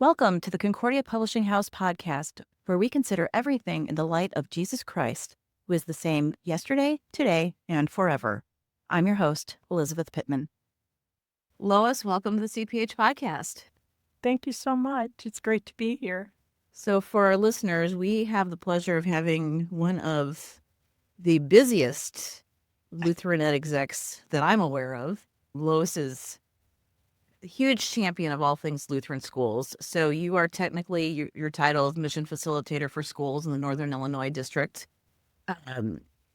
Welcome to the Concordia Publishing House podcast, where we consider everything in the light of Jesus Christ, who is the same yesterday, today, and forever. I'm your host, Elizabeth Pittman. Lois, welcome to the CPH podcast. Thank you so much. It's great to be here. So for our listeners, we have the pleasure of having one of the busiest Lutheran ed execs that I'm aware of. Lois is a huge champion of all things Lutheran schools. So you are technically, your title is Mission Facilitator for Schools in the Northern Illinois District.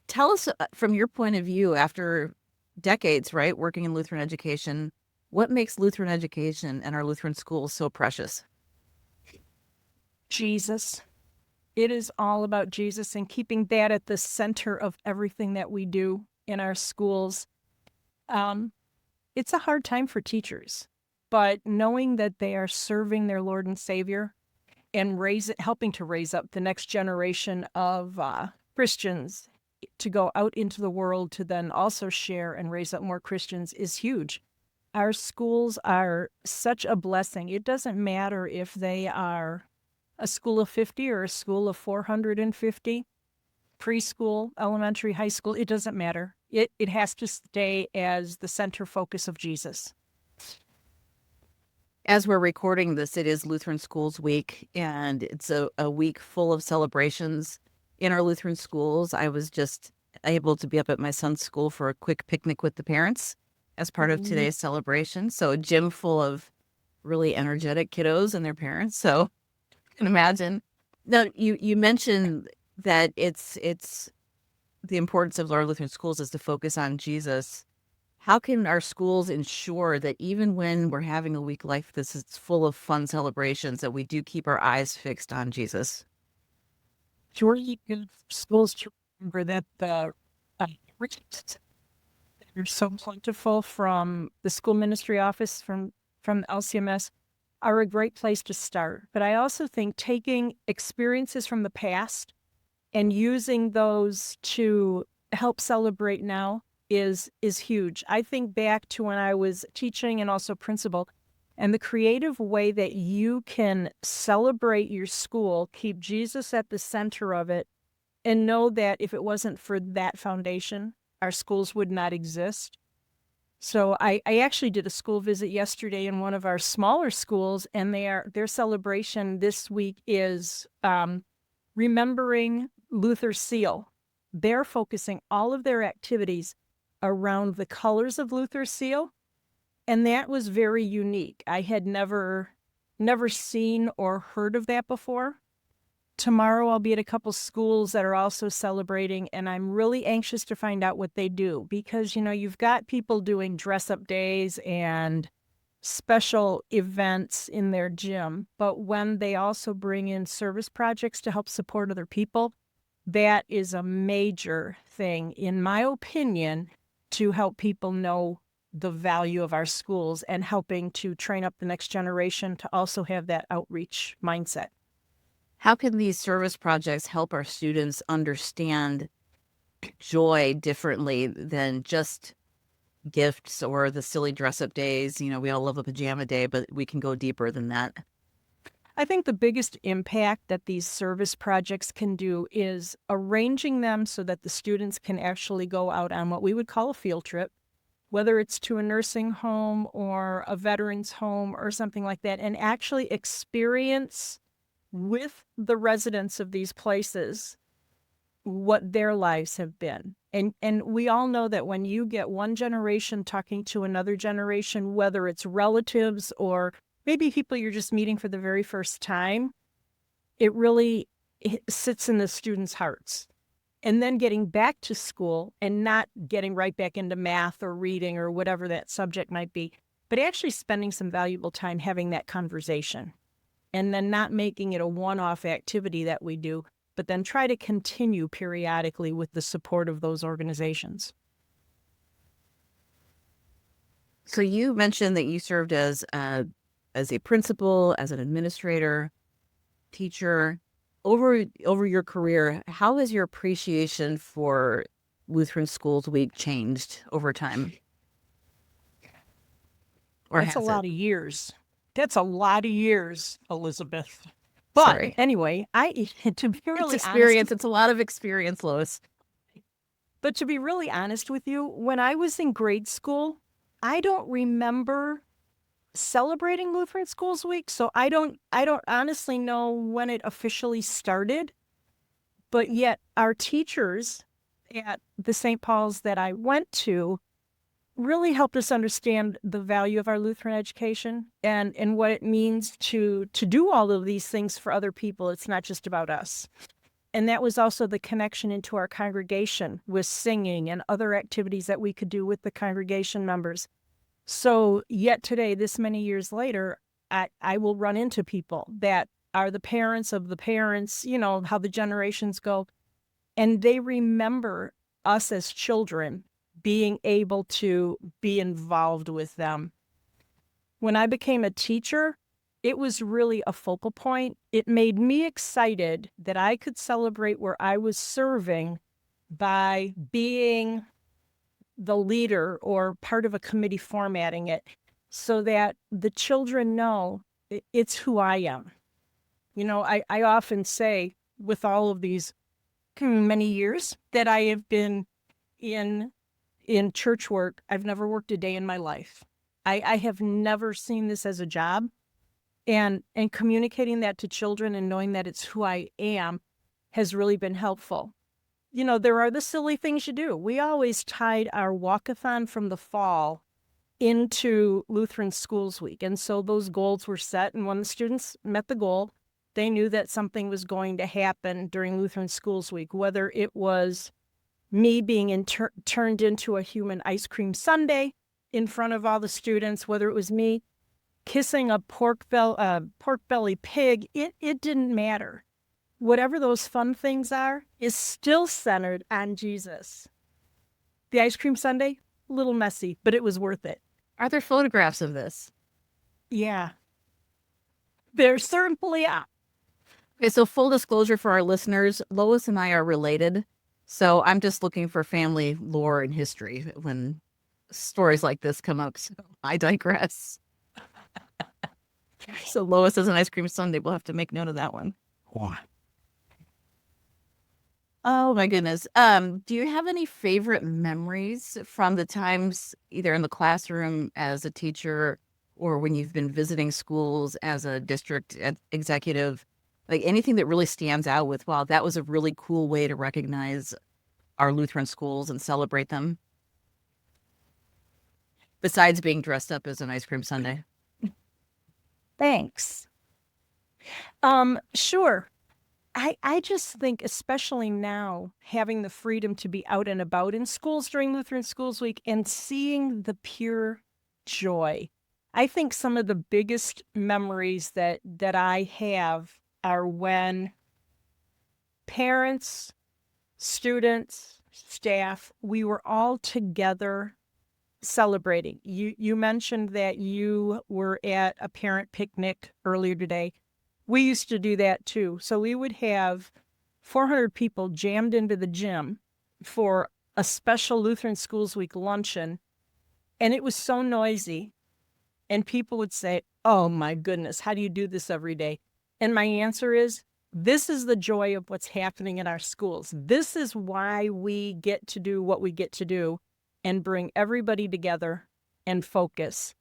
Tell us from your point of view, after decades, right, working in Lutheran education, what makes Lutheran education and our Lutheran schools so precious? Jesus. It is all about Jesus and keeping that at the center of everything that we do in our schools. It's a hard time for teachers, but knowing that they are serving their Lord and Savior and helping to raise up the next generation of Christians to go out into the world to then also share and raise up more Christians is huge. Our schools are such a blessing. It doesn't matter if they are a school of 50 or a school of 450, preschool, elementary, high school, it doesn't matter. It has to stay as the center focus of Jesus. As we're recording this, it is Lutheran Schools Week, and it's a week full of celebrations in our Lutheran schools. I was just able to be up at my son's school for a quick picnic with the parents as part of today's celebration. So a gym full of really energetic kiddos and their parents. So you can imagine. Now, you mentioned that it's the importance of our Lutheran schools is to focus on Jesus. How can our schools ensure that even when we're having a week like this, it's full of fun celebrations, that we do keep our eyes fixed on Jesus? Sure, you can schools to remember that the resources that are so plentiful from the school ministry office, from LCMS, are a great place to start. But I also think taking experiences from the past and using those to help celebrate now is huge. I think back to when I was teaching and also principal, and the creative way that you can celebrate your school, keep Jesus at the center of it, and know that if it wasn't for that foundation, our schools would not exist. So I actually did a school visit yesterday in one of our smaller schools, and their celebration this week is remembering Luther's seal. They're focusing all of their activities around the colors of Luther's seal, and that was very unique. I had never seen or heard of that before. Tomorrow I'll be at a couple schools that are also celebrating, and I'm really anxious to find out what they do because, you've got people doing dress-up days and special events in their gym, but when they also bring in service projects to help support other people, that is a major thing, in my opinion, to help people know the value of our schools and helping to train up the next generation to also have that outreach mindset. How can these service projects help our students understand joy differently than just gifts or the silly dress-up days? We all love a pajama day, but we can go deeper than that. I think the biggest impact that these service projects can do is arranging them so that the students can actually go out on what we would call a field trip, whether it's to a nursing home or a veteran's home or something like that, and actually experience with the residents of these places what their lives have been. And we all know that when you get one generation talking to another generation, whether it's relatives or maybe people you're just meeting for the very first time, it really sits in the students' hearts. And then getting back to school and not getting right back into math or reading or whatever that subject might be, but actually spending some valuable time having that conversation. And then not making it a one-off activity that we do, but then try to continue periodically with the support of those organizations. So you mentioned that you served as a principal, as an administrator, teacher. Over your career, how has your appreciation for Lutheran Schools Week changed over time? That's a lot of years. That's a lot of years, Elizabeth. But Sorry. anyway, to be It's really experience. honest, It's a lot of experience, Lois. but to be really honest with you, when I was in grade school, I don't remember celebrating Lutheran Schools Week, so I don't honestly know when it officially started, but yet our teachers at the St. Paul's that I went to really helped us understand the value of our Lutheran education and what it means to do all of these things for other people. It's not just about us. And that was also the connection into our congregation with singing and other activities that we could do with the congregation members. So yet today, this many years later, I will run into people that are the parents of the parents, how the generations go, and they remember us as children being able to be involved with them. When I became a teacher, it was really a focal point. It made me excited that I could celebrate where I was serving by being the leader or part of a committee formatting it so that the children know it's who I am. I often say with all of these many years that I have been in church work, I've never worked a day in my life. I have never seen this as a job. And communicating that to children and knowing that it's who I am has really been helpful. There are the silly things you do. We always tied our walkathon from the fall into Lutheran Schools Week. And so those goals were set. And when the students met the goal, they knew that something was going to happen during Lutheran Schools Week, whether it was me being turned into a human ice cream sundae in front of all the students, whether it was me kissing a pork belly pig, it didn't matter. Whatever those fun things are is still centered on Jesus. The ice cream sundae, a little messy, but it was worth it. Are there photographs of this? Yeah. There certainly are. Okay, so full disclosure for our listeners, Lois and I are related. So I'm just looking for family lore and history when stories like this come up. So I digress. So Lois has an ice cream sundae. We'll have to make note of that one. Why? Oh my goodness. Do you have any favorite memories from the times either in the classroom as a teacher or when you've been visiting schools as a district executive? Like anything that really stands out with, wow, that was a really cool way to recognize our Lutheran schools and celebrate them? Besides being dressed up as an ice cream sundae. Thanks. Sure. I just think, especially now, having the freedom to be out and about in schools during Lutheran Schools Week and seeing the pure joy. I think some of the biggest memories that I have are when parents, students, staff, we were all together celebrating. You mentioned that you were at a parent picnic earlier today. We used to do that too. So we would have 400 people jammed into the gym for a special Lutheran Schools Week luncheon. And it was so noisy. And people would say, oh my goodness, how do you do this every day? And my answer is, this is the joy of what's happening in our schools. This is why we get to do what we get to do and bring everybody together and focus.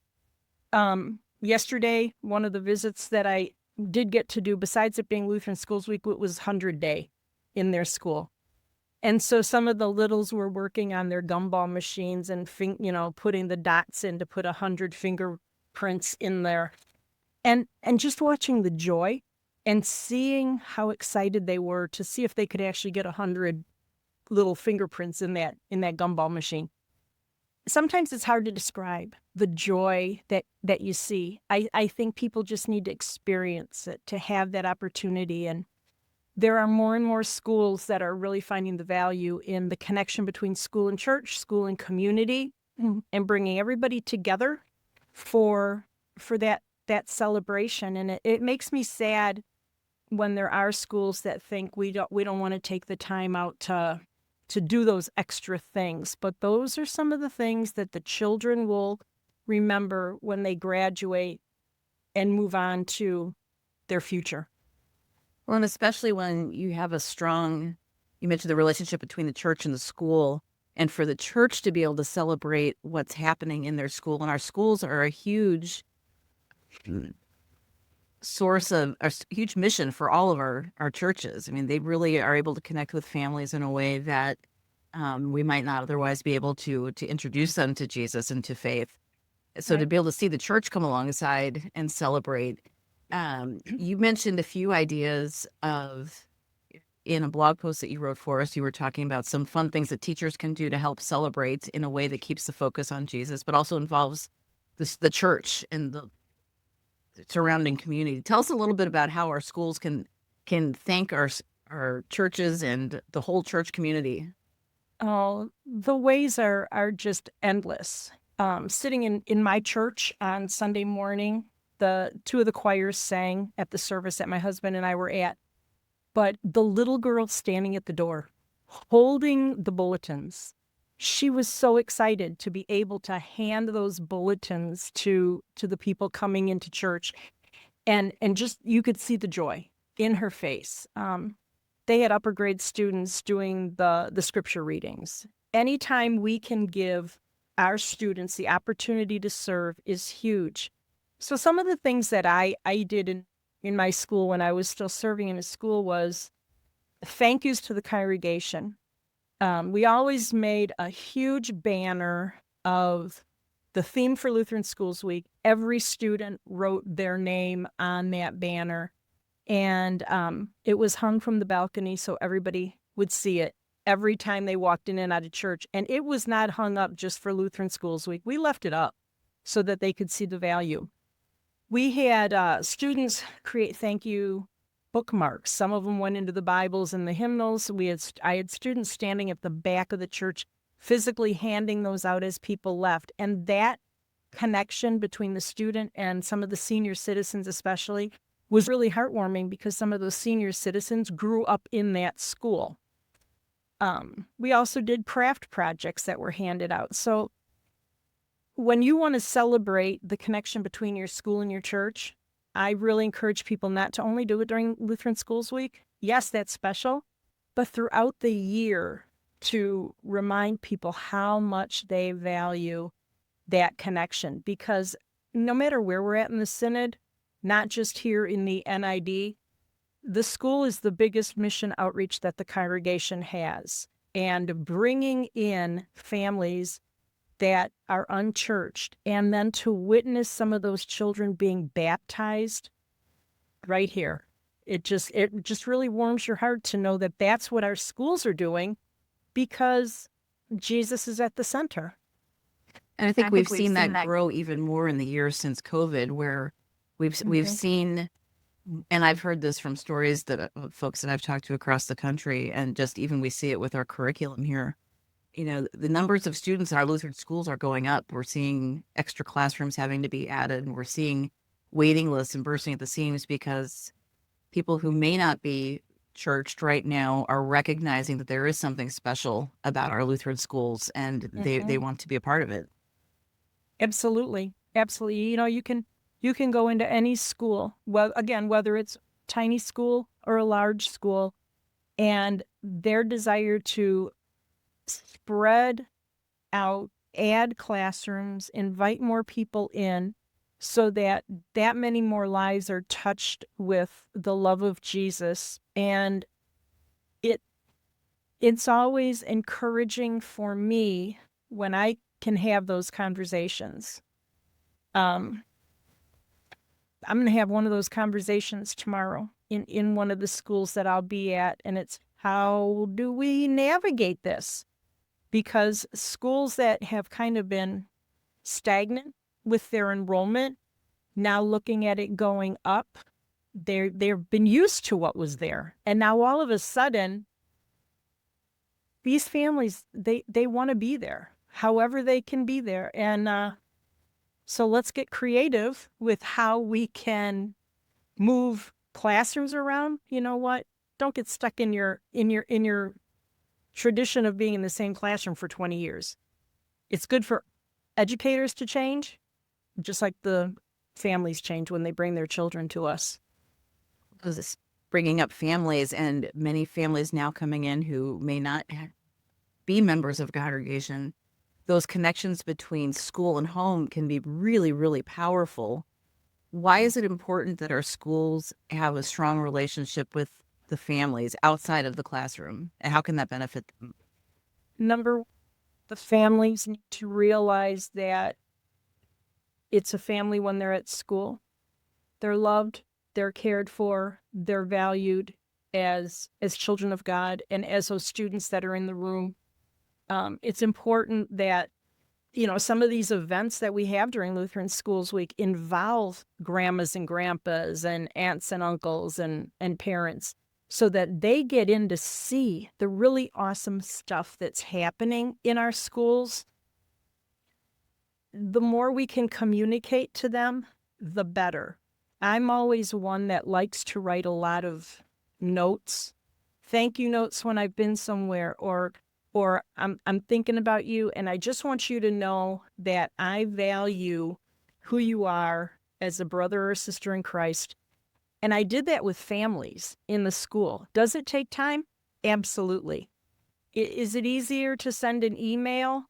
Yesterday, one of the visits that I did get to do, besides it being Lutheran Schools Week, it was 100 Day in their school. And so some of the littles were working on their gumball machines and, putting the dots in to put 100 fingerprints in there. And just watching the joy and seeing how excited they were to see if they could actually get 100 little fingerprints in that gumball machine. Sometimes it's hard to describe the joy that you see. I think people just need to experience it to have that opportunity. And there are more and more schools that are really finding the value in the connection between school and church, school and community, and bringing everybody together for that celebration. And it makes me sad when there are schools that think we don't want to take the time out to do those extra things. But those are some of the things that the children will remember when they graduate and move on to their future. Well, and especially when you have you mentioned the relationship between the church and the school, and for the church to be able to celebrate what's happening in their school. And our schools are a huge huge mission for all of our churches. I mean, they really are able to connect with families in a way that we might not otherwise be able to introduce them to Jesus and to faith. So to Right. be able to see the church come alongside and celebrate, you mentioned a few ideas of in a blog post that you wrote for us. You were talking about some fun things that teachers can do to help celebrate in a way that keeps the focus on Jesus, but also involves the church and the surrounding community. Tell us a little bit about how our schools can thank our churches and the whole church community. Oh, the ways are just endless. Sitting in my church on Sunday morning, the two of the choirs sang at the service that my husband and I were at. But the little girl standing at the door, holding the bulletins, she was so excited to be able to hand those bulletins to the people coming into church, and just you could see the joy in her face. They had upper grade students doing the scripture readings. Anytime we can give our students the opportunity to serve is huge. So some of the things that I did in my school when I was still serving in a school was thank yous to the congregation. We always made a huge banner of the theme for Lutheran Schools Week. Every student wrote their name on that banner, and it was hung from the balcony so everybody would see it every time they walked in and out of church. And it was not hung up just for Lutheran Schools Week. We left it up so that they could see the value. We had students create thank you bookmarks. Some of them went into the Bibles and the hymnals. I had students standing at the back of the church, physically handing those out as people left. And that connection between the student and some of the senior citizens especially was really heartwarming because some of those senior citizens grew up in that school. We also did craft projects that were handed out. So when you want to celebrate the connection between your school and your church, I really encourage people not to only do it during Lutheran Schools Week. Yes, that's special, but throughout the year to remind people how much they value that connection. Because no matter where we're at in the synod, not just here in the NID, the school is the biggest mission outreach that the congregation has. And bringing in families that are unchurched and then to witness some of those children being baptized right here. It just really warms your heart to know that that's what our schools are doing because Jesus is at the center. And I think we've seen that grow even more in the years since COVID, where we've seen, and I've heard this from stories that folks that I've talked to across the country, and just even we see it with our curriculum here. You know, the numbers of students in our Lutheran schools are going up. We're seeing extra classrooms having to be added, and we're seeing waiting lists and bursting at the seams because people who may not be churched right now are recognizing that there is something special about our Lutheran schools, and they want to be a part of it. Absolutely. Absolutely. You know, you can go into any school, well, again, whether it's tiny school or a large school, and their desire to spread out, add classrooms, invite more people in so that many more lives are touched with the love of Jesus. And it's always encouraging for me when I can have those conversations. I'm going to have one of those conversations tomorrow in one of the schools that I'll be at, and it's how do we navigate this? Because schools that have kind of been stagnant with their enrollment, now looking at it going up, they've been used to what was there. And now all of a sudden, these families, they want to be there, however they can be there. And so let's get creative with how we can move classrooms around. You know what? Don't get stuck in your tradition of being in the same classroom for 20 years. It's good for educators to change, just like the families change when they bring their children to us. Was this bringing up families, and many families now coming in who may not be members of a congregation. Those connections between school and home can be really, really powerful. Why is it important that our schools have a strong relationship with the families outside of the classroom? And how can that benefit them? Number, the families need to realize that it's a family when they're at school. They're loved, they're cared for, they're valued as children of God and as those students that are in the room. It's important that, some of these events that we have during Lutheran Schools Week involve grandmas and grandpas and aunts and uncles and parents, so that they get in to see the really awesome stuff that's happening in our schools. The more we can communicate to them, the better. I'm always one that likes to write a lot of notes, thank you notes when I've been somewhere, or I'm thinking about you, and I just want you to know that I value who you are as a brother or sister in Christ. And I did that with families in the school. Does it take time? Absolutely. Is it easier to send an email?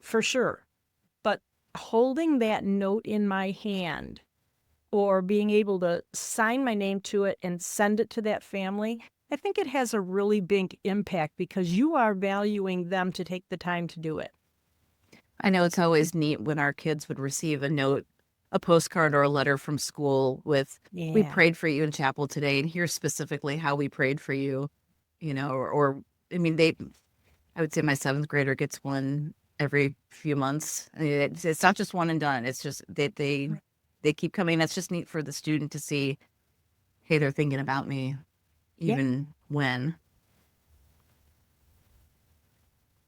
For sure. But holding that note in my hand, or being able to sign my name to it and send it to that family, I think it has a really big impact because you are valuing them to take the time to do it. I know it's always neat when our kids would receive a note, a postcard or a letter from school with, we prayed for you in chapel today, and here's specifically how we prayed for you, or I mean, I would say my 7th grader gets one every few months. I mean, it's not just one and done. It's just that they keep coming. That's just neat for the student to see, hey, they're thinking about me, even when.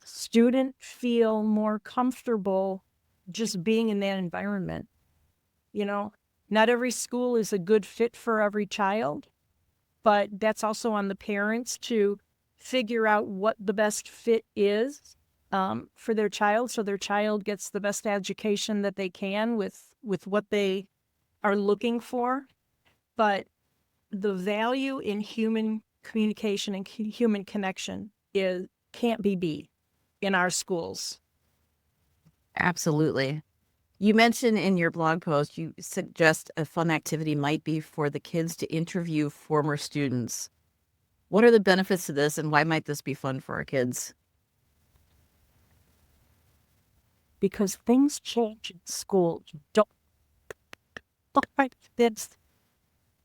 Student feel more comfortable just being in that environment. Not every school is a good fit for every child, but that's also on the parents to figure out what the best fit is for their child, so their child gets the best education that they can with what they are looking for. But the value in human communication and human connection can't be beat in our schools. Absolutely. You mentioned in your blog post, you suggest a fun activity might be for the kids to interview former students. What are the benefits to this, and why might this be fun for our kids? Because things change in school. Don't look like this,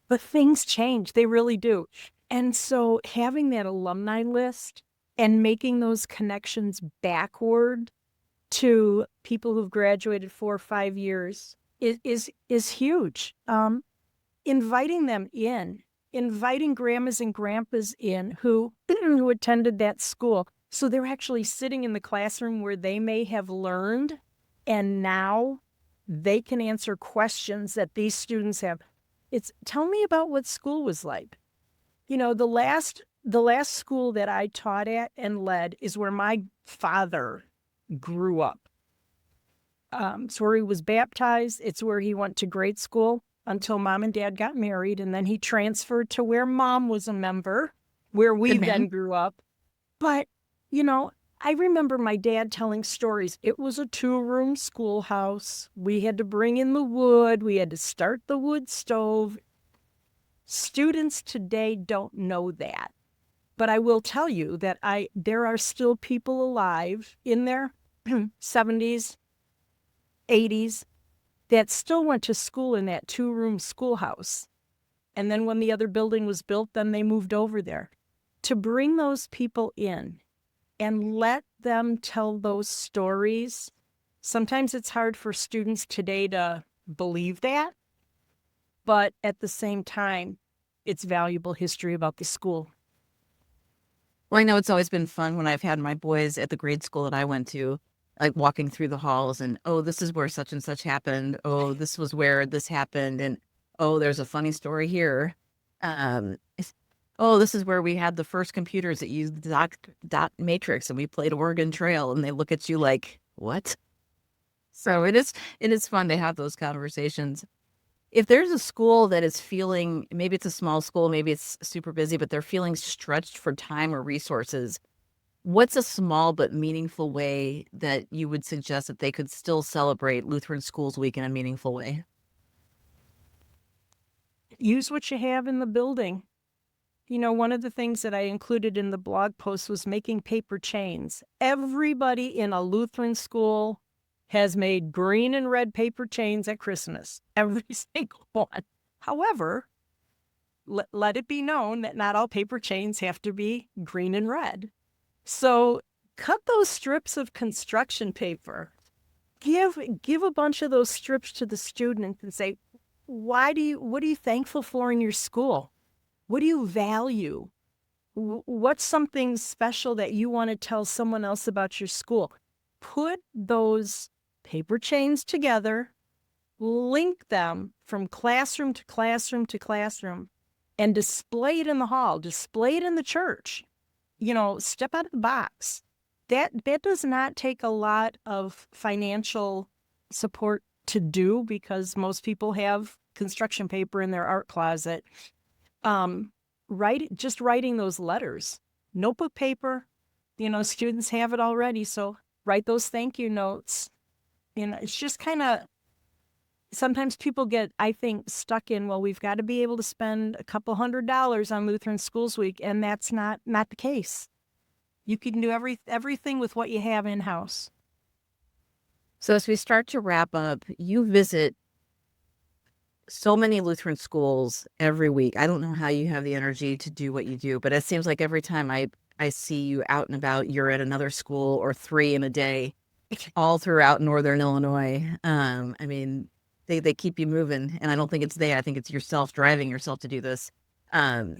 but things change. They really do. And so having that alumni list and making those connections backward to people who've graduated 4 or 5 years is huge. Inviting them in, inviting grandmas and grandpas in who attended that school. So they're actually sitting in the classroom where they may have learned, and now they can answer questions that these students have. Tell me about what school was like. The last school that I taught at and led is where my father grew up. It's where he was baptized. It's where he went to grade school until mom and dad got married, and then he transferred to where mom was a member, where we then grew up. But, I remember my dad telling stories. It was a 2-room schoolhouse. We had to bring in the wood. We had to start the wood stove. Students today don't know that. But I will tell you that there are still people alive in their 70s, 80s that still went to school in that 2-room schoolhouse. And then when the other building was built, then they moved over there. To bring those people in and let them tell those stories, sometimes it's hard for students today to believe that, but at the same time, it's valuable history about the school. Well, I know it's always been fun when I've had my boys at the grade school that I went to, like walking through the halls and, oh, this is where such and such happened. Oh, this was where this happened. And, oh, there's a funny story here. Oh, this is where we had the first computers that used dot matrix, and we played Oregon Trail, and they look at you like, what? So it is fun to have those conversations. If there's a school that is feeling, maybe it's a small school, maybe it's super busy, but they're feeling stretched for time or resources, what's a small but meaningful way that you would suggest that they could still celebrate Lutheran Schools Week in a meaningful way? Use what you have in the building. You know, one of the things that I included in the blog post was making paper chains. Everybody in a Lutheran school has made green and red paper chains at Christmas. Every single one. However, let it be known that not all paper chains have to be green and red. So cut those strips of construction paper. Give a bunch of those strips to the student and say, what are you thankful for in your school? What do you value? What's something special that you want to tell someone else about your school? Put those paper chains together, link them from classroom to classroom to classroom, and display it in the hall, display it in the church. You know, step out of the box. That does not take a lot of financial support to do because most people have construction paper in their art closet. Just writing those letters, notebook paper, you know, students have it already. So write those thank you notes. You know, it's just kind of, sometimes people get, I think, stuck in, well, we've got to be able to spend a couple $100 on Lutheran Schools Week. And that's not the case. You can do everything with what you have in-house. So as we start to wrap up, you visit so many Lutheran schools every week. I don't know how you have the energy to do what you do, but it seems like every time I see you out and about, you're at another school or 3 in a day, all throughout Northern Illinois. I mean, they keep you moving, and I don't think it's they. I think it's yourself driving yourself to do this. Yeah.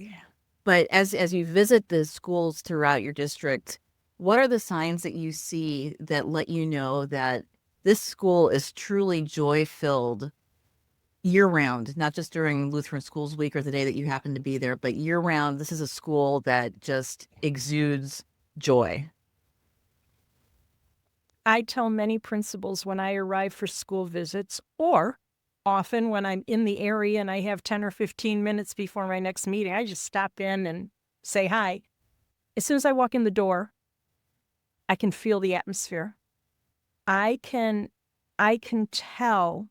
But as you visit the schools throughout your district, what are the signs that you see that let you know that this school is truly joy-filled year-round, not just during Lutheran Schools Week or the day that you happen to be there, but year-round, this is a school that just exudes joy? I tell many principals when I arrive for school visits, or often when I'm in the area and I have 10 or 15 minutes before my next meeting, I just stop in and say hi. As soon as I walk in the door, I can feel the atmosphere. I can tell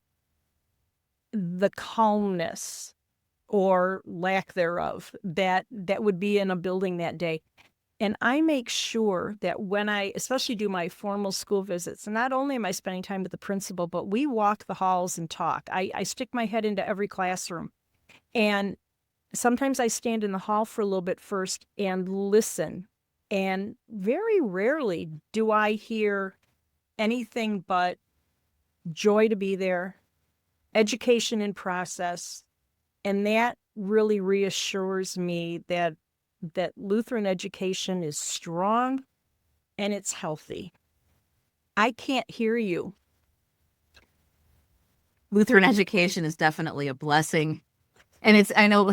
the calmness or lack thereof that would be in a building that day. And I make sure that when I especially do my formal school visits, not only am I spending time with the principal, but we walk the halls and talk. I stick my head into every classroom. And sometimes I stand in the hall for a little bit first and listen. And very rarely do I hear anything but joy to be there, education in process. And that really reassures me that Lutheran education is strong and it's healthy. I can't hear you. Lutheran education is definitely a blessing. And I know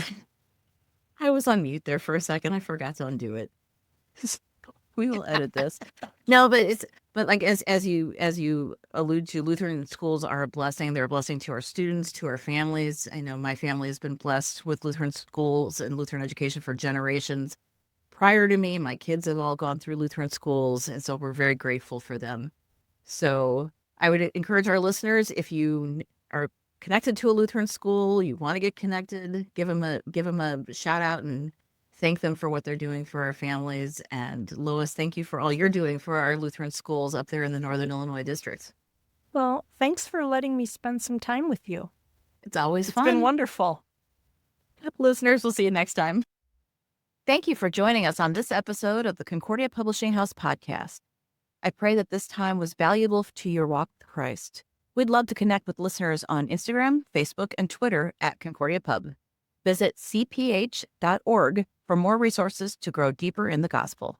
I was on mute there for a second. I forgot to undo it. We will edit this. No, but like as you allude to, Lutheran schools are a blessing. They're a blessing to our students, to our families. I know my family has been blessed with Lutheran schools and Lutheran education for generations. Prior to me, my kids have all gone through Lutheran schools, and so we're very grateful for them. So I would encourage our listeners, if you are connected to a Lutheran school, you want to get connected, give them a shout out and thank them for what they're doing for our families. And Lois, thank you for all you're doing for our Lutheran schools up there in the Northern Illinois district. Well, thanks for letting me spend some time with you. It's always fun. It's been wonderful. Listeners, we'll see you next time. Thank you for joining us on this episode of the Concordia Publishing House podcast. I pray that this time was valuable to your walk with Christ. We'd love to connect with listeners on Instagram, Facebook, and Twitter at Concordia Pub. Visit cph.org for more resources to grow deeper in the gospel.